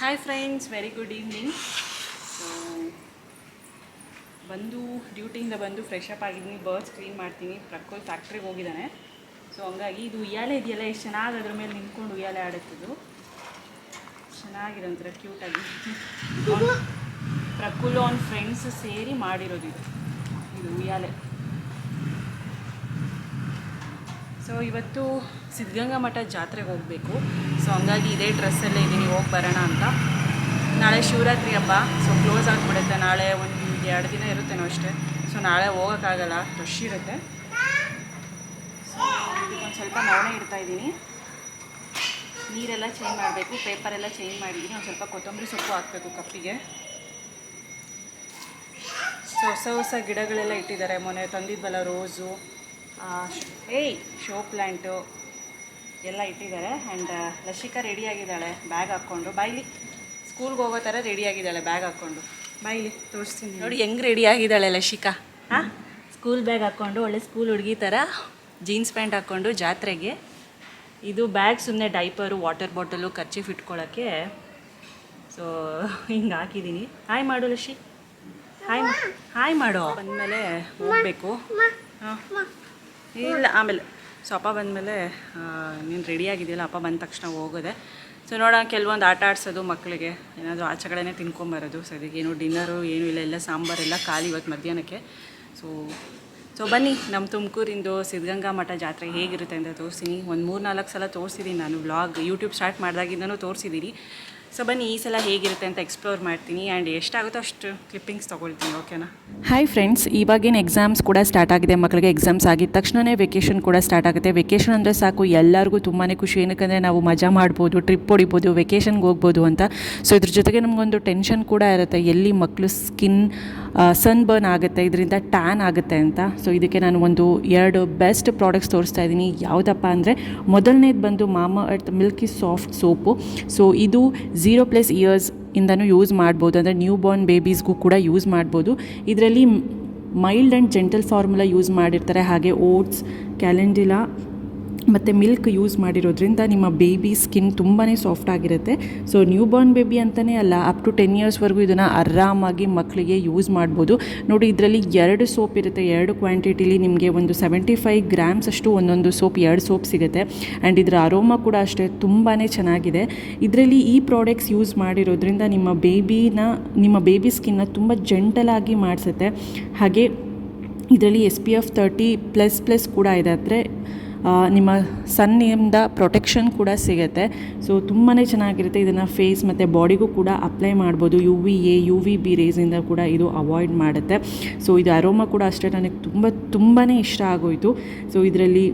Hi friends, very good evening. So ಡ್ಯೂಟಿಯಿಂದ ಬಂದು fresh up ಆಗಿದ್ದೀನಿ, ಬರ್ಡ್ಸ್ ಕ್ಲೀನ್ ಮಾಡ್ತೀನಿ. ಪ್ರಕೃಲ್ ಫ್ಯಾಕ್ಟ್ರಿಗೆ ಹೋಗಿದ್ದಾನೆ. ಸೊ ಹಂಗಾಗಿ ಇದು ಉಯ್ಯಾಲೆ ಇದೆಯಲ್ಲ, ಎಷ್ಟು ಚೆನ್ನಾಗಿ ಅದ್ರ ಮೇಲೆ ನಿಂತ್ಕೊಂಡು ಉಯ್ಯಾಲೆ ಆಡುತ್ತಿದ್ದು ಚೆನ್ನಾಗಿದೆ, ಒಂಥರ ಕ್ಯೂಟಾಗಿ. ಪ್ರಕುಲ್ ಅವ್ನ ಫ್ರೆಂಡ್ಸ್ ಸೇರಿ ಮಾಡಿರೋದು ಇದು ಉಯ್ಯಾಲೆ. ಸೊ ಇವತ್ತು ಸಿದ್ಧಗಂಗಾ ಮಠ ಜಾತ್ರೆಗೆ ಹೋಗಬೇಕು. ಸೊ ಹಂಗಾಗಿ ಇದೇ ಡ್ರೆಸ್ಸಲ್ಲೇ ಇದ್ದೀನಿ, ಹೋಗಿ ಬರೋಣ ಅಂತ. ನಾಳೆ ಶಿವರಾತ್ರಿ ಹಬ್ಬ, ಸೊ ಕ್ಲೋಸ್ ಆಗಿಬಿಡುತ್ತೆ. ನಾಳೆ ಒಂದು 2 ದಿನ ಇರುತ್ತೇನೋ ಅಷ್ಟೇ. ಸೊ ನಾಳೆ ಹೋಗೋಕ್ಕಾಗಲ್ಲ, ರಶ್ ಇರುತ್ತೆ. ಸೊ ಇದಕ್ಕೊಂದು ಸ್ವಲ್ಪ ನವಣೆ ಇಡ್ತಾಯಿದ್ದೀನಿ. ನೀರೆಲ್ಲ ಚೇಂಜ್ ಮಾಡಬೇಕು, ಪೇಪರೆಲ್ಲ ಚೇಂಜ್ ಮಾಡಿದ್ದೀನಿ. ಒಂದು ಸ್ವಲ್ಪ ಕೊತ್ತಂಬರಿ ಸೊಪ್ಪು ಹಾಕಬೇಕು ಕಪ್ಪಿಗೆ. ಸೊ ಹೊಸ ಗಿಡಗಳೆಲ್ಲ ಇಟ್ಟಿದ್ದಾರೆ. ಮೊನ್ನೆ ತಂದಿದ್ವಲ್ಲ ರೋಸು, ಶೋ ಪ್ಲ್ಯಾಂಟು ಎಲ್ಲ ಇಟ್ಟಿದ್ದಾರೆ. ಆ್ಯಂಡ್ ಲಶಿಕಾ ರೆಡಿಯಾಗಿದ್ದಾಳೆ ಬ್ಯಾಗ್ ಹಾಕ್ಕೊಂಡು. ಬಾಯ್ಲಿ ಸ್ಕೂಲ್ಗೆ ಹೋಗೋ ಥರ ರೆಡಿಯಾಗಿದ್ದಾಳೆ ಬ್ಯಾಗ್ ಹಾಕ್ಕೊಂಡು. ಬಾಯ್ಲಿ ತೋರಿಸ್ತೀನಿ ನೋಡಿ ಹೆಂಗೆ ರೆಡಿಯಾಗಿದ್ದಾಳೆ ಲಶಿಕಾ. ಹಾಂ, ಸ್ಕೂಲ್ ಬ್ಯಾಗ್ ಹಾಕ್ಕೊಂಡು ಒಳ್ಳೆ ಸ್ಕೂಲ್ ಹುಡುಗಿ ಥರ ಜೀನ್ಸ್ ಪ್ಯಾಂಟ್ ಹಾಕ್ಕೊಂಡು ಜಾತ್ರೆಗೆ. ಇದು ಬ್ಯಾಗ್ ಸುಮ್ಮನೆ ಡೈಪರು, ವಾಟರ್ ಬಾಟಲು, ಖರ್ಚಿಫ್ ಇಟ್ಕೊಳ್ಳೋಕ್ಕೆ. ಸೊ ಹಿಂಗೆ ಹಾಕಿದ್ದೀನಿ. ಹಾಯ್ ಮಾಡು ಲಶಿ, ಹಾಯ್ ಮಾಡು. ಬಂದಮೇಲೆ ಹೋಗಬೇಕು. ಹಾಂ ಇಲ್ಲ, ಆಮೇಲೆ ಸೊ ಅಪ್ಪ ಬಂದಮೇಲೆ ನೀನು ರೆಡಿಯಾಗಿದೆಯಲ್ಲ, ಅಪ್ಪ ಬಂದ ತಕ್ಷಣ ಹೋಗೋದೆ. ಸೊ ನೋಡೋಣ, ಕೆಲವೊಂದು ಆಟ ಆಡಿಸೋದು ಮಕ್ಕಳಿಗೆ, ಏನಾದರೂ ಆಚೆ ಕಡೆನೇ ತಿನ್ಕೊಂಬರೋದು. ಸದ್ಯಕ್ಕೆ ಏನು ಡಿನ್ನರು ಏನೂ ಇಲ್ಲ, ಎಲ್ಲ ಸಾಂಬಾರೆಲ್ಲ ಖಾಲಿ ಇವತ್ತು ಮಧ್ಯಾಹ್ನಕ್ಕೆ. ಸೊ ಬನ್ನಿ, ನಮ್ಮ ತುಮಕೂರಿಂದು ಸಿದ್ಧಗಂಗಾ ಮಠ ಜಾತ್ರೆ ಹೇಗಿರುತ್ತೆ ಅಂತ ತೋರಿಸ್ತೀನಿ. ಒಂದು 3-4 ಸಲ ತೋರಿಸಿದ್ದೀನಿ ನಾನು ವ್ಲಾಗ್, ಯೂಟ್ಯೂಬ್ ಸ್ಟಾರ್ಟ್ ಮಾಡಿದಾಗಿಂದನೂ ತೋರಿಸಿದ್ದೀನಿ. ಸೊ ಬನ್ನಿ ಈ ಸಲ ಹೇಗಿರುತ್ತೆ ಅಂತ ಎಕ್ಸ್ಪ್ಲೋರ್ ಮಾಡ್ತೀನಿ. ಆ್ಯಂಡ್ ಎಷ್ಟಾಗುತ್ತೋ ಅಷ್ಟು ಕ್ಲಿಪ್ಪಿಂಗ್ಸ್ ತೊಗೊಳ್ತೀನಿ, ಓಕೆನಾ? ಹಾಯ್ ಫ್ರೆಂಡ್ಸ್, ಇವಾಗೇನು ಎಕ್ಸಾಮ್ಸ್ ಕೂಡ ಸ್ಟಾರ್ಟ್ ಆಗಿದೆ. ಮಕ್ಕಳಿಗೆ ಎಕ್ಸಾಮ್ಸ್ ಆಗಿದ ತಕ್ಷಣವೇ ವೆಕೇಷನ್ ಕೂಡ ಸ್ಟಾರ್ಟ್ ಆಗುತ್ತೆ. ವೆಕೇಷನ್ ಅಂದರೆ ಸಾಕು, ಎಲ್ಲರಿಗೂ ತುಂಬಾ ಖುಷಿ. ಏನಕ್ಕಂದರೆ ನಾವು ಮಜಾ ಮಾಡ್ಬೋದು, ಟ್ರಿಪ್ ಹೊಡಿಬೋದು, ವೆಕೇಷನ್ಗೆ ಹೋಗ್ಬೋದು ಅಂತ. ಸೊ ಇದ್ರ ಜೊತೆಗೆ ನಮಗೊಂದು ಟೆನ್ಷನ್ ಕೂಡ ಇರುತ್ತೆ, ಎಲ್ಲಿ ಮಕ್ಕಳು ಸ್ಕಿನ್ ಸನ್ ಬರ್ನ್ ಆಗುತ್ತೆ, ಇದರಿಂದ ಟ್ಯಾನ್ ಆಗುತ್ತೆ ಅಂತ. ಸೊ ಇದಕ್ಕೆ ನಾನು 2 ಬೆಸ್ಟ್ ಪ್ರಾಡಕ್ಟ್ಸ್ ತೋರಿಸ್ತಾ ಇದ್ದೀನಿ. ಯಾವುದಪ್ಪ ಅಂದರೆ, ಮೊದಲನೇದು ಬಂದು ಮಾಮಾ earth Milky soft soap. So ಇದು 0+ ಇಯರ್ಸ್ ಇಂದನೂ ಯೂಸ್ ಮಾಡ್ಬೋದು, ಅಂದರೆ ನ್ಯೂ ಬಾರ್ನ್ ಬೇಬೀಸ್ಗೂ ಕೂಡ ಯೂಸ್ ಮಾಡ್ಬೋದು. ಇದರಲ್ಲಿ mild and gentle formula use ಮಾಡಿರ್ತಾರೆ. ಹಾಗೆ ಓಟ್ಸ್, ಕ್ಯಾಲೆಂಡಿಲಾ ಮತ್ತು ಮಿಲ್ಕ್ ಯೂಸ್ ಮಾಡಿರೋದ್ರಿಂದ ನಿಮ್ಮ ಬೇಬಿ ಸ್ಕಿನ್ ತುಂಬಾ ಸಾಫ್ಟ್ ಆಗಿರುತ್ತೆ. ಸೊ ನ್ಯೂ ಬಾರ್ನ್ ಬೇಬಿ ಅಂತಲೇ ಅಲ್ಲ, ಅಪ್ ಟು 10 ಇಯರ್ಸ್ವರೆಗೂ ಇದನ್ನು ಆರಾಮಾಗಿ ಮಕ್ಕಳಿಗೆ ಯೂಸ್ ಮಾಡ್ಬೋದು. ನೋಡಿ, ಇದರಲ್ಲಿ 2 ಸೋಪ್ ಇರುತ್ತೆ. 2 ಕ್ವಾಂಟಿಟಿಲಿ ನಿಮಗೆ ಒಂದು 75 ಗ್ರಾಮ್ಸ್ ಅಷ್ಟು ಒಂದೊಂದು ಸೋಪ್, 2 ಸೋಪ್ ಸಿಗುತ್ತೆ. ಆ್ಯಂಡ್ ಇದರ ಅರೋಮಾ ಕೂಡ ಅಷ್ಟೇ ತುಂಬಾ ಚೆನ್ನಾಗಿದೆ. ಇದರಲ್ಲಿ ಈ ಪ್ರಾಡಕ್ಟ್ಸ್ ಯೂಸ್ ಮಾಡಿರೋದ್ರಿಂದ ನಿಮ್ಮ ಬೇಬಿ ಸ್ಕಿನ್ನ ತುಂಬ ಜೆಂಟಲಾಗಿ ಮಾಡಿಸುತ್ತೆ. ಹಾಗೆ ಇದರಲ್ಲಿ SPF 30++ ಕೂಡ ಇದೆ, ಅಂದರೆ ನಿಮ್ಮ ಸನ್ನಿಂದ ಪ್ರೊಟೆಕ್ಷನ್ ಕೂಡ ಸಿಗುತ್ತೆ. ಸೊ ತುಂಬಾ ಚೆನ್ನಾಗಿರುತ್ತೆ. ಇದನ್ನು ಫೇಸ್ ಮತ್ತು ಬಾಡಿಗೂ ಕೂಡ ಅಪ್ಲೈ ಮಾಡ್ಬೋದು. UVA UVB ರೇಸಿಂದ ಕೂಡ ಇದು ಅವಾಯ್ಡ್ ಮಾಡುತ್ತೆ. ಸೊ ಇದು ಅರೋಮಾ ಕೂಡ ಅಷ್ಟೇ ನನಗೆ ತುಂಬಾ ಇಷ್ಟ ಆಗೋಯಿತು. ಸೊ ಇದರಲ್ಲಿ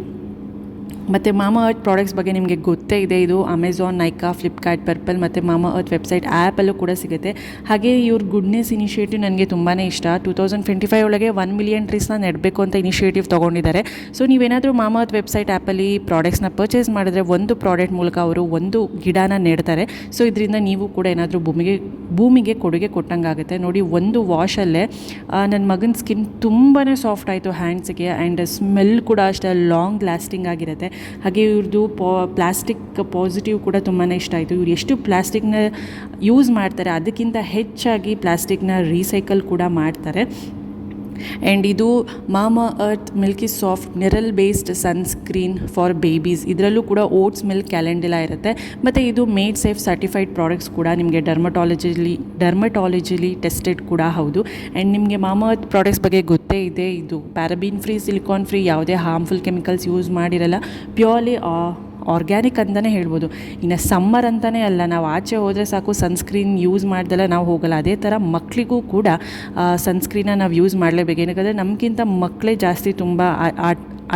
ಮತ್ತು ಮಾಮಾ ಅರ್ತ್ ಪ್ರಾಡಕ್ಟ್ಸ್ ಬಗ್ಗೆ ನಿಮಗೆ ಗೊತ್ತೇ ಇದೆ. ಇದು ಅಮೆಝಾನ್, ನೈಕಾ, ಫ್ಲಿಪ್ಕಾರ್ಟ್, ಪರ್ಪಲ್ ಮತ್ತು ಮಾಮಾ ಅರ್ತ್ ವೆಬ್ಸೈಟ್ ಆ್ಯಪಲ್ಲೂ ಕೂಡ ಸಿಗುತ್ತೆ. ಹಾಗೆ ಇವ್ರ ಗುಡ್ನೆಸ್ ಇನಿಷಿಯೇಟಿವ್ ನನಗೆ ತುಂಬಾ ಇಷ್ಟ. 2025 ಒಳಗೆ 1 ಮಿಲಿಯನ್ ಟ್ರೀಸ್ನ ನೆಡಬೇಕು ಅಂತ ಇನಿಷಿಯೇಟಿವ್ ತೊಗೊಂಡಿದ್ದಾರೆ. ಸೊ ನೀವೇನಾದರೂ ಮಾಮಾ ಅರ್ತ್ ವೆಬ್ಸೈಟ್ ಆ್ಯಪಲ್ಲಿ ಪ್ರಾಡಕ್ಟ್ಸ್ನ ಪರ್ಚೇಸ್ ಮಾಡಿದ್ರೆ, ಒಂದು ಪ್ರಾಡಕ್ಟ್ ಮೂಲಕ ಅವರು 1 ಗಿಡನ ನೆಡ್ತಾರೆ. ಸೊ ಇದರಿಂದ ನೀವು ಕೂಡ ಏನಾದರೂ ಭೂಮಿಗೆ ಕೊಡುಗೆ ಕೊಟ್ಟಂಗಾಗುತ್ತೆ. ನೋಡಿ, 1 ವಾಶಲ್ಲೇ ನನ್ನ ಮಗನ ಸ್ಕಿನ್ ತುಂಬಾ ಸಾಫ್ಟ್ ಆಯಿತು ಹ್ಯಾಂಡ್ಸಿಗೆ. ಆ್ಯಂಡ್ ಸ್ಮೆಲ್ ಕೂಡ ಅಷ್ಟೇ ಲಾಂಗ್ ಲಾಸ್ಟಿಂಗ್ ಆಗಿರುತ್ತೆ. ಹಾಗೆ ಇವ್ರದ್ದು ಪ್ಲಾಸ್ಟಿಕ್ ಪಾಸಿಟಿವ್ ಕೂಡ ತುಂಬಾ ಇಷ್ಟ ಆಯಿತು. ಇವ್ರು ಎಷ್ಟು ಪ್ಲಾಸ್ಟಿಕ್ನ ಯೂಸ್ ಮಾಡ್ತಾರೆ, ಅದಕ್ಕಿಂತ ಹೆಚ್ಚಾಗಿ ಪ್ಲಾಸ್ಟಿಕ್ನ ರೀಸೈಕಲ್ ಕೂಡ ಮಾಡ್ತಾರೆ. ಆ್ಯಂಡ್ ಇದು ಮಾಮಾ earth Milky soft mineral based sunscreen for babies. ಇದರಲ್ಲೂ ಕೂಡ ಓಟ್ಸ್, ಮಿಲ್ಕ್, ಕ್ಯಾಲೆಂಡಿಲಾ ಇರುತ್ತೆ. ಮತ್ತು ಇದು ಮೇಡ್ ಸೇಫ್ ಸರ್ಟಿಫೈಡ್ ಪ್ರಾಡಕ್ಟ್ಸ್ ಕೂಡ, ನಿಮಗೆ ಡರ್ಮಟಾಲಜಿಲಿ ಟೆಸ್ಟೆಡ್ ಕೂಡ ಹೌದು. ಆ್ಯಂಡ್ ನಿಮಗೆ ಮಾಮಾ ಅರ್ತ್ ಪ್ರಾಡಕ್ಟ್ಸ್ ಬಗ್ಗೆ ಗೊತ್ತೇ ಇದೆ. ಇದು ಪ್ಯಾರಾಬಿನ್ ಫ್ರೀ, ಸಿಲಿಕಾನ್ ಫ್ರೀ, ಯಾವುದೇ ಹಾರ್ಮ್ಫುಲ್ ಕೆಮಿಕಲ್ಸ್ ಯೂಸ್ ಮಾಡಿರಲ್ಲ. ಪ್ಯೂರ್ಲಿ ಆರ್ಗ್ಯಾನಿಕ್ ಅಂತಲೇ ಹೇಳ್ಬೋದು. ಇನ್ನು ಸಮ್ಮರ್ ಅಂತಲೇ ಅಲ್ಲ, ನಾವು ಆಚೆ ಹೋದರೆ ಸಾಕು ಸನ್ಸ್ಕ್ರೀನ್ ಯೂಸ್ ಮಾಡ್ದಲ್ಲ ನಾವು ಹೋಗಲ್ಲ. ಅದೇ ಥರ ಮಕ್ಕಳಿಗೂ ಕೂಡ ಸನ್ಸ್ಕ್ರೀನ್ನ ನಾವು ಯೂಸ್ ಮಾಡಲೇಬೇಕು. ಏನಕ್ಕಂದರೆ ನಮಗಿಂತ ಮಕ್ಕಳೇ ಜಾಸ್ತಿ ತುಂಬ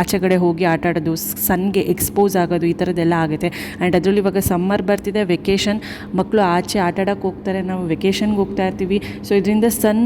ಆಚೆ ಕಡೆ ಹೋಗಿ ಆಟ ಆಡೋದು, ಸನ್ಗೆ ಎಕ್ಸ್ಪೋಸ್ ಆಗೋದು, ಈ ಥರದ್ದೆಲ್ಲ ಆಗುತ್ತೆ. ಆ್ಯಂಡ್ ಅದರಲ್ಲಿ ಇವಾಗ ಸಮ್ಮರ್ ಬರ್ತಿದೆ, ವೆಕೇಷನ್, ಮಕ್ಕಳು ಆಚೆ ಆಟ ಆಡೋಕ್ಕೆ ಹೋಗ್ತಾರೆ, ನಾವು ವೆಕೇಷನ್ಗೆ ಹೋಗ್ತಾ ಇರ್ತೀವಿ. ಸೊ ಇದರಿಂದ ಸನ್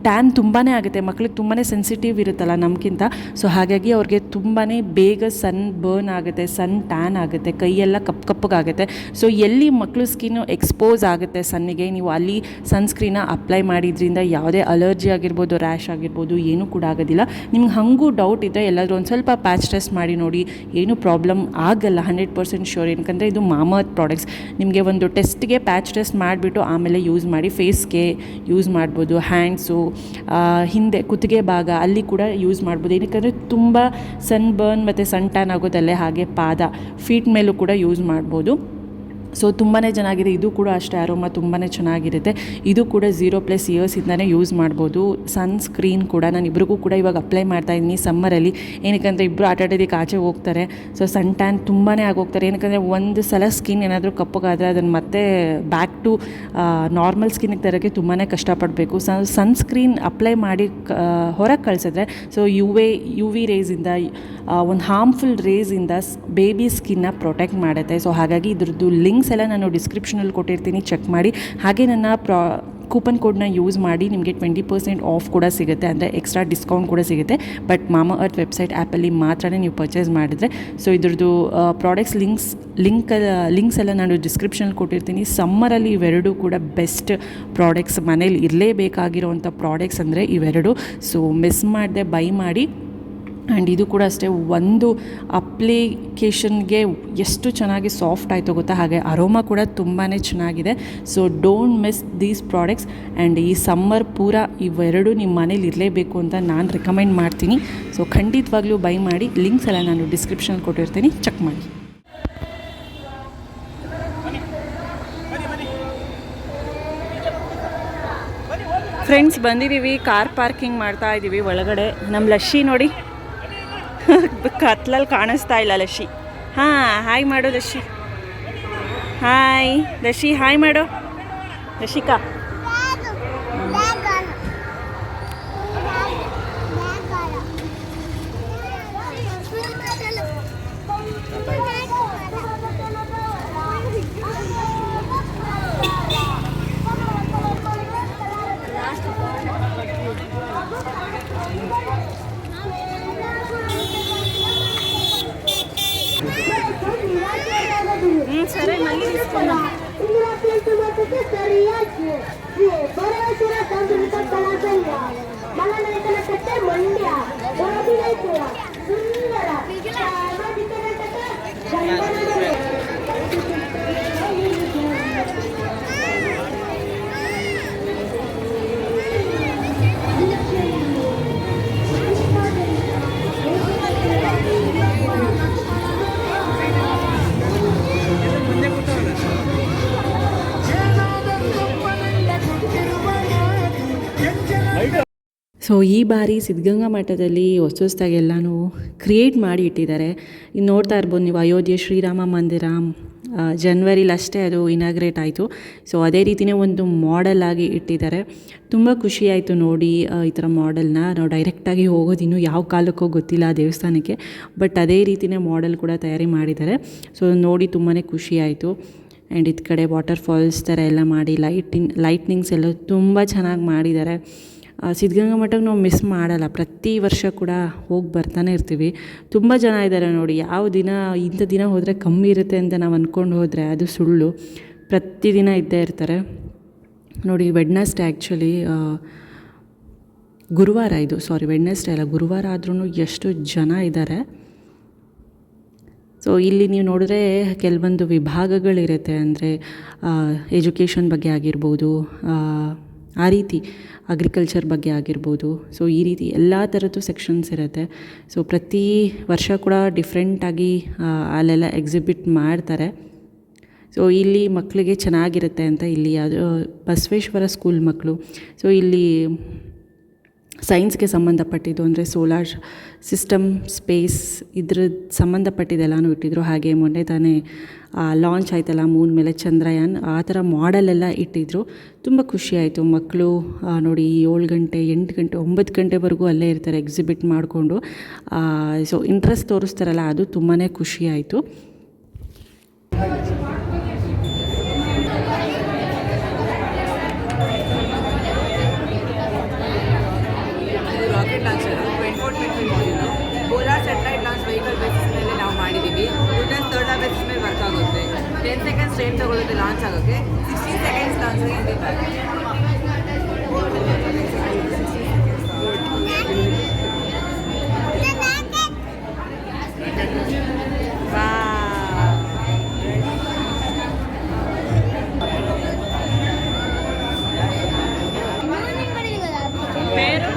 ಟ್ಯಾನ್ ತುಂಬಾ ಆಗುತ್ತೆ, ಮಕ್ಳಿಗೆ ತುಂಬಾ ಸೆನ್ಸಿಟಿವ್ ಇರುತ್ತಲ್ಲ ನಮಗಿಂತ. ಸೊ ಹಾಗಾಗಿ ಅವ್ರಿಗೆ ತುಂಬಾ ಬೇಗ ಸನ್ ಬರ್ನ್ ಆಗುತ್ತೆ, ಸನ್ ಟ್ಯಾನ್ ಆಗುತ್ತೆ, ಕೈಯೆಲ್ಲ ಕಪ್ಪಗಾಗುತ್ತೆ. ಸೊ ಎಲ್ಲಿ ಮಕ್ಕಳು ಸ್ಕಿನ್ನು ಎಕ್ಸ್ಪೋಸ್ ಆಗುತ್ತೆ ಸನ್ನಿಗೆ, ನೀವು ಅಲ್ಲಿ ಸನ್ಸ್ಕ್ರೀನ ಅಪ್ಲೈ ಮಾಡಿದ್ರಿಂದ ಯಾವುದೇ ಅಲರ್ಜಿ ಆಗಿರ್ಬೋದು, ರ್ಯಾಶ್ ಆಗಿರ್ಬೋದು ಏನೂ ಕೂಡ ಆಗೋದಿಲ್ಲ. ನಿಮ್ಗೆ ಹಾಗೂ ಡೌಟ್ ಇದ್ದರೆ ಎಲ್ಲಾದರೂ ಒಂದು ಸ್ವಲ್ಪ ಪ್ಯಾಚ್ ಟೆಸ್ಟ್ ಮಾಡಿ ನೋಡಿ, ಏನೂ ಪ್ರಾಬ್ಲಮ್ ಆಗಲ್ಲ, 100% ಶ್ಯೂರ್. ಏನಕ್ಕಂದರೆ ಇದು ಮಾಮಾಅರ್ತ್ ಪ್ರಾಡಕ್ಟ್ಸ್. ನಿಮಗೆ ಒಂದು ಟೆಸ್ಟ್ಗೆ ಪ್ಯಾಚ್ ಟೆಸ್ಟ್ ಮಾಡಿಬಿಟ್ಟು ಆಮೇಲೆ ಯೂಸ್ ಮಾಡಿ. ಫೇಸ್ಗೆ ಯೂಸ್ ಮಾಡ್ಬೋದು, ಹ್ಯಾಂಡ್ಸು, ಹಿಂದೆ ಕುತ್ತಿಗೆ ಭಾಗ ಅಲ್ಲಿ ಕೂಡ ಯೂಸ್ ಮಾಡ್ಬೋದು. ಏನಕ್ಕಂದರೆ ತುಂಬ ಸನ್ ಬರ್ನ್ ಮತ್ತು ಸನ್ ಟ್ಯಾನ್ ಆಗೋದಲ್ಲೇ, ಹಾಗೆ ಪಾದ ಫೀಟ್ ಮೇಲೂ ಕೂಡ ಯೂಸ್ ಮಾಡ್ಬೋದು. ಸೊ ತುಂಬಾ ಚೆನ್ನಾಗಿದೆ. ಇದು ಕೂಡ ಅಷ್ಟೇ, ಅರೋಮಾ ತುಂಬಾ ಚೆನ್ನಾಗಿರುತ್ತೆ. ಇದು ಕೂಡ 0+ ಇಯರ್ಸಿಂದನೇ ಯೂಸ್ ಮಾಡ್ಬೋದು. ಸನ್ಸ್ಕ್ರೀನ್ ಕೂಡ ನಾನು ಇಬ್ರಿಗೂ ಕೂಡ ಇವಾಗ ಅಪ್ಲೈ ಮಾಡ್ತಾಯಿದ್ದೀನಿ ಸಮ್ಮರಲ್ಲಿ. ಏನಕ್ಕಂದರೆ ಇಬ್ಬರು ಆಟಾಡೋದಕ್ಕೆ ಆಚೆ ಹೋಗ್ತಾರೆ. ಸೊ ಸನ್ ಟ್ಯಾನ್ ತುಂಬಾ ಆಗೋಗ್ತಾರೆ. ಏನಕ್ಕಂದರೆ ಒಂದು ಸಲ ಸ್ಕಿನ್ ಏನಾದರೂ ಕಪ್ಪಗಾದರೆ ಅದನ್ನು ಮತ್ತೆ ಬ್ಯಾಕ್ ಟು ನಾರ್ಮಲ್ ಸ್ಕಿನ್ನಿಗೆ ತರೋಕ್ಕೆ ತುಂಬಾ ಕಷ್ಟಪಡಬೇಕು. ಸನ್ಸ್ಕ್ರೀನ್ ಅಪ್ಲೈ ಮಾಡಿ ಹೊರಗೆ ಕಳಿಸಿದ್ರೆ ಸೊ ಯು ವಿ ರೇಸಿಂದ, ಒಂದು ಹಾರ್ಮ್ಫುಲ್ ರೇಸಿಂದ ಬೇಬಿ ಸ್ಕಿನ್ನ ಪ್ರೊಟೆಕ್ಟ್ ಮಾಡುತ್ತೆ. ಸೊ ಹಾಗಾಗಿ ಇದ್ರದ್ದು ಲಿಂಕ್ಸ್ ಎಲ್ಲ ನಾನು ಡಿಸ್ಕ್ರಿಪ್ಷನಲ್ಲಿ ಕೊಟ್ಟಿರ್ತೀನಿ, ಚೆಕ್ ಮಾಡಿ. ಹಾಗೆ ನನ್ನ ಕೂಪನ್ ಕೋಡ್ನ ಯೂಸ್ ಮಾಡಿ ನಿಮಗೆ 20% ಆಫ್ ಕೂಡ ಸಿಗುತ್ತೆ, ಅಂದರೆ ಎಕ್ಸ್ಟ್ರಾ ಡಿಸ್ಕೌಂಟ್ ಕೂಡ ಸಿಗುತ್ತೆ. ಬಟ್ ಮಾಮಾಅರ್ತ್ ವೆಬ್ಸೈಟ್ ಆ್ಯಪಲ್ಲಿ ಮಾತ್ರ ನೀವು ಪರ್ಚೇಸ್ ಮಾಡಿದ್ರೆ. ಸೊ ಇದ್ರದ್ದು ಪ್ರಾಡಕ್ಟ್ಸ್ ಲಿಂಕ್ಸ್ ಎಲ್ಲ ನಾನು ಡಿಸ್ಕ್ರಿಪ್ಷನಲ್ಲಿ ಕೊಟ್ಟಿರ್ತೀನಿ. ಸಮ್ಮರಲ್ಲಿ ಇವೆರಡೂ ಕೂಡ ಬೆಸ್ಟ್ ಪ್ರಾಡಕ್ಟ್ಸ್, ಮನೇಲಿ ಇರಲೇಬೇಕಾಗಿರೋವಂಥ ಪ್ರಾಡಕ್ಟ್ಸ್ ಅಂದರೆ ಇವೆರಡು. ಸೊ ಮಿಸ್ ಮಾಡದೆ ಬೈ ಮಾಡಿ. ಆ್ಯಂಡ್ ಇದು ಕೂಡ ಅಷ್ಟೇ, ಒಂದು ಅಪ್ಲಿಕೇಶನ್ಗೆ ಎಷ್ಟು ಚೆನ್ನಾಗಿ ಸಾಫ್ಟ್ ಆಯಿತು ಗೊತ್ತಾ, ಹಾಗೆ ಅರೋಮಾ ಕೂಡ ತುಂಬಾ ಚೆನ್ನಾಗಿದೆ. So don't miss these products. And ಈ ಸಮ್ಮರ್ ಪೂರ ಇವೆರಡು ನಿಮ್ಮ ಮನೇಲಿ ಇರಲೇಬೇಕು ಅಂತ ನಾನು ರೆಕಮೆಂಡ್ ಮಾಡ್ತೀನಿ. ಸೊ ಖಂಡಿತವಾಗ್ಲೂ ಬೈ ಮಾಡಿ. ಲಿಂಕ್ಸ್ ಎಲ್ಲ ನಾನು ಡಿಸ್ಕ್ರಿಪ್ಷನ್ ಕೊಟ್ಟಿರ್ತೀನಿ, ಚೆಕ್ ಮಾಡಿ. ಫ್ರೆಂಡ್ಸ್ ಬಂದಿದ್ದೀವಿ, ಕಾರ್ ಪಾರ್ಕಿಂಗ್ ಮಾಡ್ತಾ ಇದ್ದೀವಿ ಒಳಗಡೆ. ನಮ್ಮ ಲಶಿ ನೋಡಿ ಕತ್ಲಲ್ಲಿ ಕಾಣಿಸ್ತಾ ಇಲ್ಲ ಲಶಿ. ಹಾಂ ಹಾಯ್ ಮಾಡು ಲಶಿ, ಹಾಯ್ ಲಶಿ, ಹಾಯ್ ಮಾಡು ಲಶಿಕಾ. సరే మళ్ళీ తీసుకున్నాం. ಸೊ ಈ ಬಾರಿ ಸಿದ್ಧಗಂಗಾ ಮಠದಲ್ಲಿ ಹೊಸದಾಗಿ ಎಲ್ಲನೂ ಕ್ರಿಯೇಟ್ ಮಾಡಿ ಇಟ್ಟಿದ್ದಾರೆ. ಇನ್ನು ನೋಡ್ತಾ ಇರ್ಬೋದು ನೀವು, ಅಯೋಧ್ಯೆ ಶ್ರೀರಾಮ ಮಂದಿರ ಜನ್ವರಿಲಿ ಅಷ್ಟೇ ಅದು ಇನಾಗ್ರೇಟ್ ಆಯಿತು. ಸೊ ಅದೇ ರೀತಿಯೇ ಒಂದು ಮಾಡೆಲ್ ಆಗಿ ಇಟ್ಟಿದ್ದಾರೆ. ತುಂಬ ಖುಷಿ ಆಯಿತು ನೋಡಿ ಈ ಥರ ಮಾಡೆಲ್ನ. ನಾವು ಡೈರೆಕ್ಟಾಗಿ ಹೋಗೋದಿನ್ನು ಯಾವ ಕಾಲಕ್ಕೋ ಗೊತ್ತಿಲ್ಲ ಆ ದೇವಸ್ಥಾನಕ್ಕೆ, ಬಟ್ ಅದೇ ರೀತಿಯೇ ಮಾಡೆಲ್ ಕೂಡ ತಯಾರಿ ಮಾಡಿದ್ದಾರೆ. ಸೊ ನೋಡಿ ತುಂಬಾ ಖುಷಿ ಆಯಿತು. ಆ್ಯಂಡ್ ಇದು ಕಡೆ ವಾಟರ್ ಫಾಲ್ಸ್ ಥರ ಎಲ್ಲ ಮಾಡಿ ಲೈಟ್ನಿಂಗ್ಸ್ ಎಲ್ಲ ತುಂಬ ಚೆನ್ನಾಗಿ ಮಾಡಿದ್ದಾರೆ. ಸಿದ್ಧಗಂಗಾ ಮಠಕ್ಕೆ ನಾವು ಮಿಸ್ ಮಾಡಲ್ಲ, ಪ್ರತಿ ವರ್ಷ ಕೂಡ ಹೋಗಿ ಬರ್ತಾನೆ ಇರ್ತೀವಿ. ತುಂಬ ಜನ ಇದ್ದಾರೆ ನೋಡಿ. ಯಾವ ದಿನ ಇಂಥ ದಿನ ಹೋದರೆ ಕಮ್ಮಿ ಇರುತ್ತೆ ಅಂತ ನಾವು ಅಂದ್ಕೊಂಡು ಹೋದರೆ ಅದು ಸುಳ್ಳು, ಪ್ರತಿದಿನ ಇದ್ದೇ ಇರ್ತಾರೆ ನೋಡಿ. ವೆಡ್ನೆಸ್ಡೇ ಆ್ಯಕ್ಚುಲಿ ಗುರುವಾರ ಇದು, ವೆಡ್ನೆಸ್ಡೇ ಅಲ್ಲ ಗುರುವಾರ ಆದ್ರೂ ಎಷ್ಟು ಜನ ಇದ್ದಾರೆ. ಸೊ ಇಲ್ಲಿ ನೀವು ನೋಡಿದ್ರೆ ಕೆಲವೊಂದು ವಿಭಾಗಗಳಿರುತ್ತೆ, ಅಂದರೆ ಎಜುಕೇಷನ್ ಬಗ್ಗೆ ಆಗಿರ್ಬೋದು, ಆ ರೀತಿ ಅಗ್ರಿಕಲ್ಚರ್ ಬಗ್ಗೆ ಆಗಿರ್ಬೋದು. ಸೊ ಈ ರೀತಿ ಎಲ್ಲ ಥರದ್ದು ಸೆಕ್ಷನ್ಸ್ ಇರುತ್ತೆ. ಸೊ ಪ್ರತಿ ವರ್ಷ ಕೂಡ ಡಿಫ್ರೆಂಟಾಗಿ ಅಲ್ಲೆಲ್ಲ ಎಕ್ಸಿಬಿಟ್ ಮಾಡ್ತಾರೆ. ಸೊ ಇಲ್ಲಿ ಮಕ್ಕಳಿಗೆ ಚೆನ್ನಾಗಿರುತ್ತೆ ಅಂತ ಇಲ್ಲಿ ಅದು ಬಸವೇಶ್ವರ ಸ್ಕೂಲ್ ಮಕ್ಕಳು. ಸೊ ಇಲ್ಲಿ ಸೈನ್ಸ್ಗೆ ಸಂಬಂಧಪಟ್ಟಿದ್ದು, ಅಂದರೆ ಸೋಲಾರ್ ಸಿಸ್ಟಮ್, ಸ್ಪೇಸ್ ಇದ್ರದ್ದು ಸಂಬಂಧಪಟ್ಟಿದ್ದೆಲ್ಲನೂ ಇಟ್ಟಿದ್ರು. ಹಾಗೆ ಮೊನ್ನೆ ತಾನೇ ಲಾಂಚ್ ಆಯ್ತಲ್ಲ ಮೂನ್ ಮೇಲೆ ಚಂದ್ರಯಾನ್, ಆ ಥರ ಮಾಡೆಲೆಲ್ಲ ಇಟ್ಟಿದ್ರು. ತುಂಬ ಖುಷಿಯಾಯಿತು. ಮಕ್ಕಳು ನೋಡಿ 7 ಗಂಟೆ 8 ಗಂಟೆ 9 ಗಂಟೆವರೆಗೂ ಅಲ್ಲೇ ಇರ್ತಾರೆ ಎಕ್ಸಿಬಿಟ್ ಮಾಡಿಕೊಂಡು. ಸೊ ಇಂಟ್ರೆಸ್ಟ್ ತೋರಿಸ್ತಾರಲ್ಲ, ಅದು ತುಂಬಾ ಖುಷಿಯಾಯಿತು. ಲಾಂಚ್ ಆಗೋಕ್ಕೆ 16 seconds ಲಾಂಚ್ ಆಗಿ ಹಿಂದೆ ಬ್ಯಾಕ್. పేరు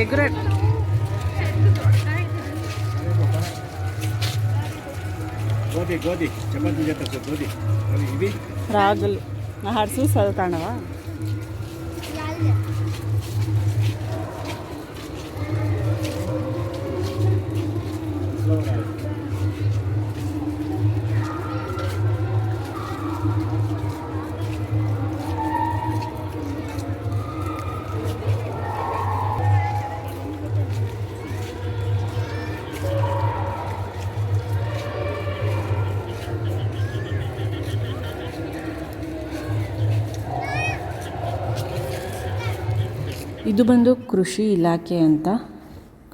ಎಗ್ರೆಟ್ ಗೋಧಿ ಚಪಾತಿ ಜೊತೆ ಗೋಧಿ ಇವಿ ರಾಗಲು ಹರ್ಸು ಸಲ್ತಾಣವ ಇದು ಬಂದು ಕೃಷಿ ಇಲಾಖೆ ಅಂತ,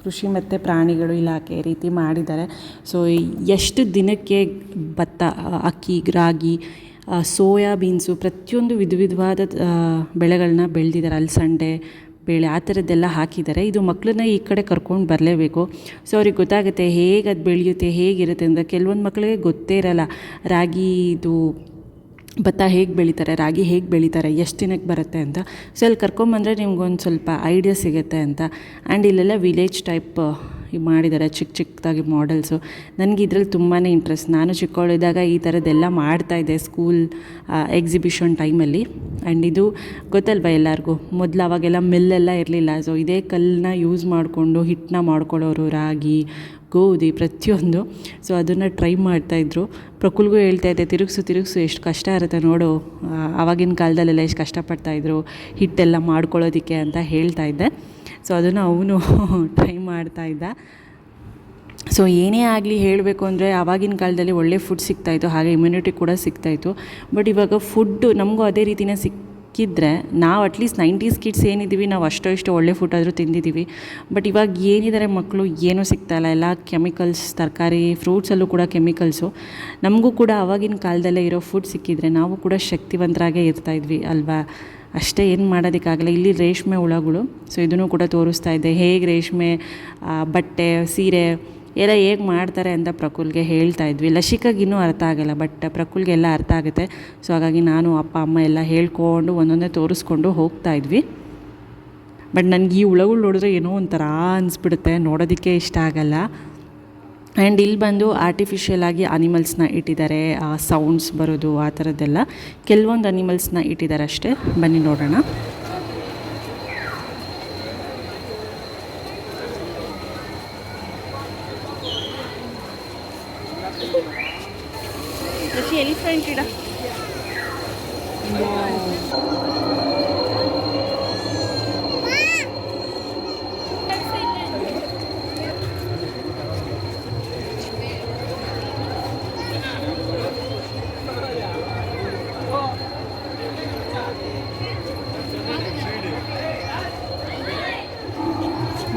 ಕೃಷಿ ಮತ್ತು ಪ್ರಾಣಿಗಳು ಇಲಾಖೆ ರೀತಿ ಮಾಡಿದ್ದಾರೆ. ಸೊ ಎಷ್ಟು ದಿನಕ್ಕೆ ಭತ್ತ, ಅಕ್ಕಿ, ರಾಗಿ, ಸೋಯಾ ಬೀನ್ಸು ಪ್ರತಿಯೊಂದು ವಿಧವಾದ ಬೆಳೆಗಳನ್ನ ಬೆಳೆದಿದ್ದಾರೆ. ಅಲಸಂಡೆ ಬೇಳೆ ಆ ಥರದ್ದೆಲ್ಲ ಹಾಕಿದ್ದಾರೆ. ಇದು ಮಕ್ಕಳನ್ನ ಈ ಕಡೆ ಕರ್ಕೊಂಡು ಬರಲೇಬೇಕು. ಸೊ ಅವ್ರಿಗೆ ಗೊತ್ತಾಗುತ್ತೆ ಹೇಗೆ ಅದು ಬೆಳೆಯುತ್ತೆ, ಹೇಗಿರುತ್ತೆ ಅಂತ. ಕೆಲವೊಂದು ಮಕ್ಕಳಿಗೆ ಗೊತ್ತೇ ಇರೋಲ್ಲ ರಾಗಿ ಇದು ಭತ್ತ ಹೇಗೆ ಬೆಳೀತಾರೆ, ರಾಗಿ ಹೇಗೆ ಬೆಳೀತಾರೆ, ಎಷ್ಟು ದಿನಕ್ಕೆ ಬರುತ್ತೆ ಅಂತ. ಸೊ ಅಲ್ಲಿ ಕರ್ಕೊಂಬಂದರೆ ನಿಮ್ಗೊಂದು ಸ್ವಲ್ಪ ಐಡಿಯಾ ಸಿಗುತ್ತೆ ಅಂತ. ಆ್ಯಂಡ್ ಇಲ್ಲೆಲ್ಲ ವಿಲೇಜ್ ಟೈಪ್ ಮಾಡಿದ್ದಾರೆ, ಚಿಕ್ಕ ಚಿಕ್ಕದಾಗಿ ಮಾಡೆಲ್ಸು. ನನಗೆ ಇದ್ರಲ್ಲಿ ತುಂಬಾ ಇಂಟ್ರೆಸ್ಟ್. ನಾನು ಚಿಕ್ಕವಳಿದ್ದಾಗ ಈ ಥರದ್ದೆಲ್ಲ ಮಾಡ್ತಾಯಿದ್ದೆ ಸ್ಕೂಲ್ ಎಕ್ಸಿಬಿಷನ್ ಟೈಮಲ್ಲಿ. ಆ್ಯಂಡ್ ಇದು ಗೊತ್ತಲ್ವ ಎಲ್ಲರಿಗೂ, ಮೊದಲು ಅವಾಗೆಲ್ಲ ಮಿಲ್ಲೆಲ್ಲ ಇರಲಿಲ್ಲ. ಸೊ ಇದೇ ಕಲ್ಲನ್ನ ಯೂಸ್ ಮಾಡಿಕೊಂಡು ಹಿಟ್ಟನ್ನ ಮಾಡ್ಕೊಳ್ಳೋರು, ರಾಗಿ, ಗೋಧಿ ಪ್ರತಿಯೊಂದು. ಸೊ ಅದನ್ನು ಟ್ರೈ ಮಾಡ್ತಾಯಿದ್ರು. ಪ್ರಕುಲ್ಗೂ ಹೇಳ್ತಾಯಿದ್ದೆ, ತಿರುಗಿಸು ಎಷ್ಟು ಕಷ್ಟ ಇರುತ್ತೆ ನೋಡು, ಆವಾಗಿನ ಕಾಲದಲ್ಲೆಲ್ಲ ಎಷ್ಟು ಕಷ್ಟಪಡ್ತಾಯಿದ್ರು ಹಿಟ್ಟೆಲ್ಲ ಮಾಡ್ಕೊಳ್ಳೋದಕ್ಕೆ ಅಂತ ಹೇಳ್ತಾಯಿದ್ದೆ. ಸೊ ಅದನ್ನು ಅವನು ಟ್ರೈ ಮಾಡ್ತಾಯಿದ್ದ. ಸೊ ಏನೇ ಆಗಲಿ ಹೇಳಬೇಕು ಅಂದರೆ ಆವಾಗಿನ ಕಾಲದಲ್ಲಿ ಒಳ್ಳೆ ಫುಡ್ ಸಿಗ್ತಾಯಿತ್ತು, ಹಾಗೆ ಇಮ್ಯುನಿಟಿ ಕೂಡ ಸಿಗ್ತಾಯಿತ್ತು. ಬಟ್ ಇವಾಗ ಫುಡ್ಡು ನಮಗೂ ಅದೇ ರೀತಿಯೇ ಸಿಕ್ಕಿದ್ರೆ ನಾವು ಅಟ್ಲೀಸ್ಟ್ 90s ಕಿಡ್ಸ್ ಏನಿದ್ದೀವಿ ನಾವು ಅಷ್ಟೋ ಇಷ್ಟು ಒಳ್ಳೆ ಫುಡ್ ಆದರೂ ತಿಂದಿದ್ದೀವಿ. ಬಟ್ ಇವಾಗ ಏನಿದ್ದಾರೆ ಮಕ್ಕಳು ಏನೂ ಸಿಗ್ತಾಯಿಲ್ಲ, ಎಲ್ಲ ಕೆಮಿಕಲ್ಸ್. ತರಕಾರಿ ಫ್ರೂಟ್ಸಲ್ಲೂ ಕೂಡ ಕೆಮಿಕಲ್ಸು. ನಮಗೂ ಕೂಡ ಆವಾಗಿನ ಕಾಲದಲ್ಲೇ ಇರೋ ಫುಡ್ ಸಿಕ್ಕಿದ್ರೆ ನಾವು ಕೂಡ ಶಕ್ತಿವಂತರಾಗೇ ಇರ್ತಾಯಿದ್ವಿ ಅಲ್ವಾ. ಅಷ್ಟೇ, ಏನು ಮಾಡೋದಕ್ಕಾಗಲ್ಲ. ಇಲ್ಲಿ ರೇಷ್ಮೆ ಹುಳಗಳು. ಸೊ ಇದನ್ನು ಕೂಡ ತೋರಿಸ್ತಾ ಇದ್ದೆ, ಹೇಗೆ ರೇಷ್ಮೆ ಬಟ್ಟೆ, ಸೀರೆ ಎಲ್ಲ ಹೇಗೆ ಮಾಡ್ತಾರೆ ಅಂತ ಪ್ರಕುಲ್ಗೆ ಹೇಳ್ತಾ ಇದ್ವಿ. ಲಶಿಕಾಗೆ ಇನ್ನೂ ಅರ್ಥ ಆಗೋಲ್ಲ, ಬಟ್ ಪ್ರಕುಲ್ಗೆಲ್ಲ ಅರ್ಥ ಆಗುತ್ತೆ. ಸೊ ಹಾಗಾಗಿ ನಾನು ಅಪ್ಪ ಅಮ್ಮ ಎಲ್ಲ ಹೇಳ್ಕೊಂಡು ಒಂದೊಂದೇ ತೋರಿಸ್ಕೊಂಡು ಹೋಗ್ತಾಯಿದ್ವಿ. ಬಟ್ ನನಗೆ ಈ ಹುಳಗಳು ನೋಡಿದ್ರೆ ಏನೋ ಒಂಥರ ಅನಿಸ್ಬಿಡುತ್ತೆ, ನೋಡೋದಕ್ಕೆ ಇಷ್ಟ ಆಗಲ್ಲ. ಆ್ಯಂಡ್ ಇಲ್ಲಿ ಬಂದು ಆರ್ಟಿಫಿಷಿಯಲ್ ಆಗಿ ಅನಿಮಲ್ಸ್ನ ಇಟ್ಟಿದ್ದಾರೆ, ಸೌಂಡ್ಸ್ ಬರೋದು ಆ ಥರದ್ದೆಲ್ಲ ಕೆಲವೊಂದು ಅನಿಮಲ್ಸ್ನ ಇಟ್ಟಿದ್ದಾರೆ ಅಷ್ಟೇ. ಬನ್ನಿ ನೋಡೋಣ. ಎಲಿಫೆಂಟ್ ಇಡ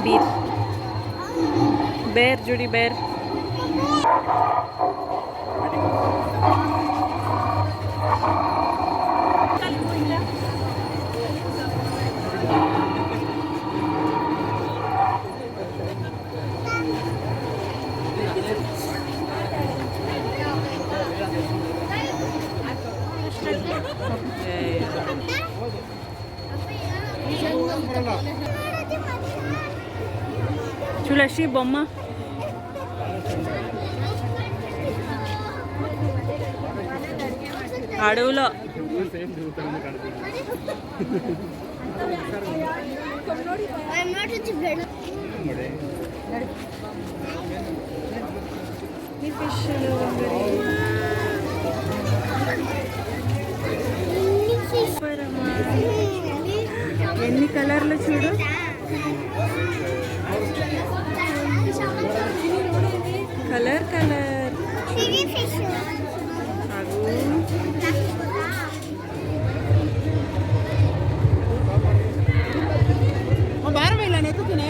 ಬೀರ್ ಬೇರ್ ಜುಡಿ ಬೇರ್. తులసి బొమ్మ. అడవులో ఎన్ని కలర్లు చూడు. కలర్ కలర్ ಭಾರ ಇಲ್ಲ ನೆಕ್ಕುತ್ತೀನಿ.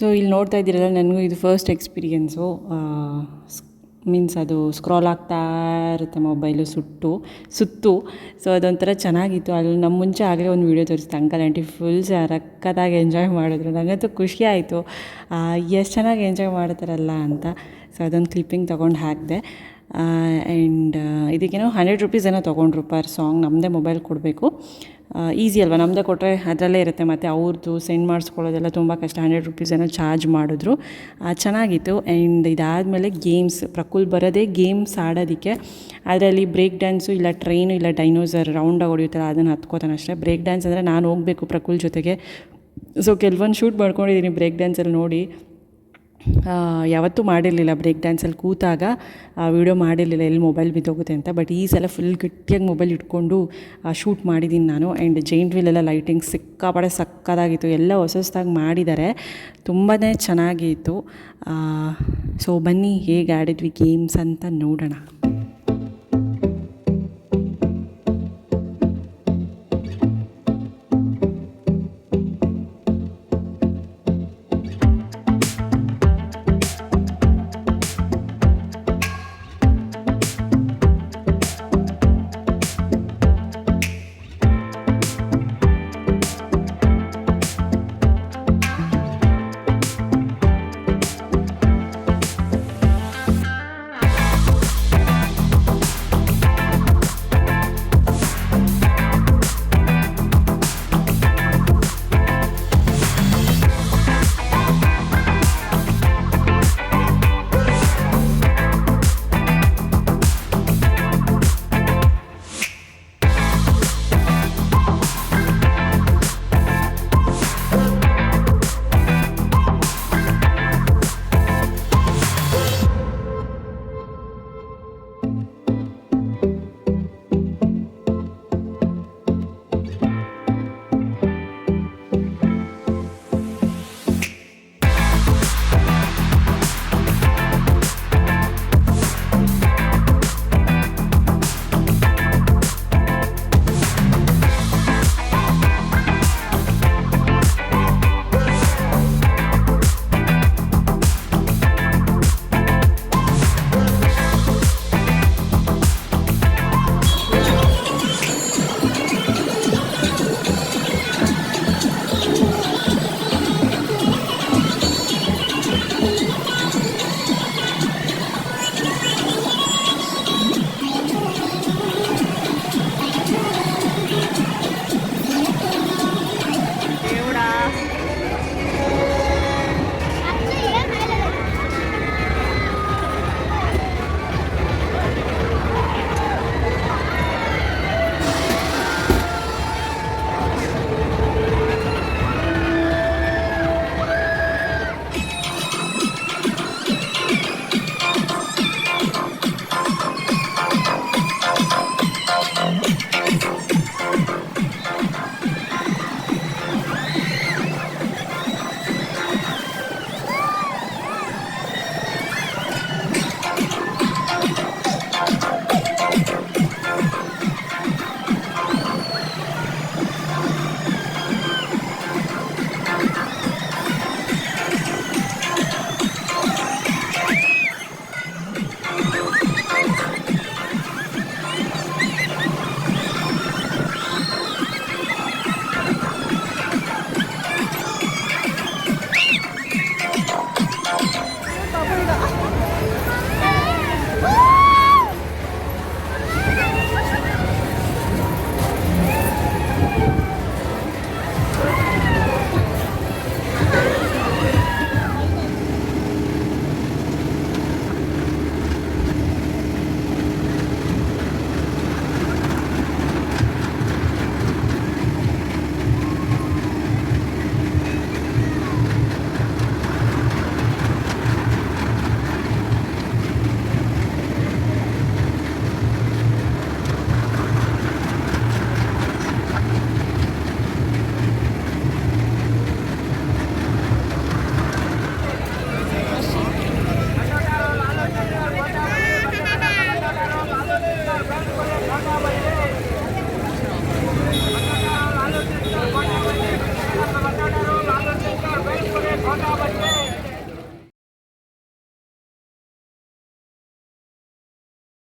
ಸೊ ಇಲ್ಲಿ ನೋಡ್ತಾ ಇದ್ದೀರಲ್ಲ, ನನಗೂ ಇದು ಫಸ್ಟ್ ಎಕ್ಸ್ಪೀರಿಯೆನ್ಸು. ಮೀನ್ಸ್ ಅದು ಸ್ಕ್ರಾಲ್ ಆಗ್ತಾ ಇರುತ್ತೆ ಮೊಬೈಲು ಸುತ್ತು. ಸೊ ಅದೊಂಥರ ಚೆನ್ನಾಗಿತ್ತು. ಅಲ್ಲಿ ನಮ್ಮ ಮುಂಚೆ ಆಗಲೇ ಒಂದು ವೀಡಿಯೋ ತೋರಿಸ್ತು ಅಂಕಲ್ ಆಂಟಿ, ಫುಲ್ ಸಖತ್ತಾಗಿ ಎಂಜಾಯ್ ಮಾಡಿದ್ರು. ನನಗಂತೂ ಖುಷಿ ಆಯಿತು, ಎಷ್ಟು ಚೆನ್ನಾಗಿ ಎಂಜಾಯ್ ಮಾಡ್ತಾರಲ್ಲ ಅಂತ. ಸೊ ಅದೊಂದು ಕ್ಲಿಪ್ಪಿಂಗ್ ತೊಗೊಂಡು ಹಾಕಿದೆ. ಆ್ಯಂಡ್ ಇದಕ್ಕೇನೋ 100 ರೂಪೀಸ್ ಏನೋ ತೊಗೊಂಡ್ರು ಪರ್ ಸಾಂಗ್. ನಮ್ಮದೇ ಮೊಬೈಲ್ ಕೊಡಬೇಕು. ಈಸಿ ಅಲ್ವಾ, ನಮ್ಮದೇ ಕೊಟ್ಟರೆ ಅದರಲ್ಲೇ ಇರುತ್ತೆ. ಮತ್ತು ಅವ್ರದ್ದು ಸೆಂಡ್ ಮಾಡಿಸ್ಕೊಳ್ಳೋದೆಲ್ಲ ತುಂಬ ಕಷ್ಟ. 100 ರೂಪೀಸ್ ಏನೋ ಚಾರ್ಜ್ ಮಾಡಿದ್ರು. ಚೆನ್ನಾಗಿತ್ತು. ಆ್ಯಂಡ್ ಇದಾದಮೇಲೆ ಗೇಮ್ಸ್, ಪ್ರಕುಲ್ ಬರೋದೇ ಗೇಮ್ಸ್ ಆಡೋದಕ್ಕೆ. ಅದರಲ್ಲಿ ಬ್ರೇಕ್ ಡ್ಯಾನ್ಸು, ಇಲ್ಲ ಟ್ರೈನು, ಇಲ್ಲ ಡೈನೋಸರ್ ರೌಂಡಾಗಿ ಹೊಡೆಯುತ್ತಲ್ಲ ಅದನ್ನು ಹತ್ಕೋತಾನೆ ಅಷ್ಟೇ. ಬ್ರೇಕ್ ಡ್ಯಾನ್ಸ್ ಅಂದರೆ ನಾನು ಹೋಗಬೇಕು ಪ್ರಕುಲ್ ಜೊತೆಗೆ. ಸೊ ಕೆಲವೊಂದು ಶೂಟ್ ಮಾಡ್ಕೊಂಡಿದ್ದೀನಿ ಬ್ರೇಕ್ ಡ್ಯಾನ್ಸಲ್ಲಿ ನೋಡಿ. ಯಾವತ್ತೂ ಮಾಡಿರಲಿಲ್ಲ ಬ್ರೇಕ್ ಡ್ಯಾನ್ಸಲ್ಲಿ ಕೂತಾಗ ವೀಡಿಯೋ ಮಾಡಿರಲಿಲ್ಲ, ಎಲ್ಲಿ ಮೊಬೈಲ್ ಬಿದ್ದೋಗುತ್ತೆ ಅಂತ. ಬಟ್ ಈ ಸಲ ಫುಲ್ ಗಟ್ಟಿಯಾಗಿ ಮೊಬೈಲ್ ಇಟ್ಕೊಂಡು ಶೂಟ್ ಮಾಡಿದ್ದೀನಿ ನಾನು. ಆ್ಯಂಡ್ ಜೈಂಟ್ ವೀಲೆಲ್ಲ ಲೈಟಿಂಗ್ ಸಿಕ್ಕಾಪಡೆ ಸಕ್ಕತ್ತಾಗಿತ್ತು. ಎಲ್ಲ ಹೊಸದಾಗಿ ಮಾಡಿದ್ದಾರೆ, ತುಂಬಾ ಚೆನ್ನಾಗಿತ್ತು. ಸೊ ಬನ್ನಿ ಹೇಗೆ ಆಡಿದ್ವಿ ಗೇಮ್ಸ್ ಅಂತ ನೋಡೋಣ.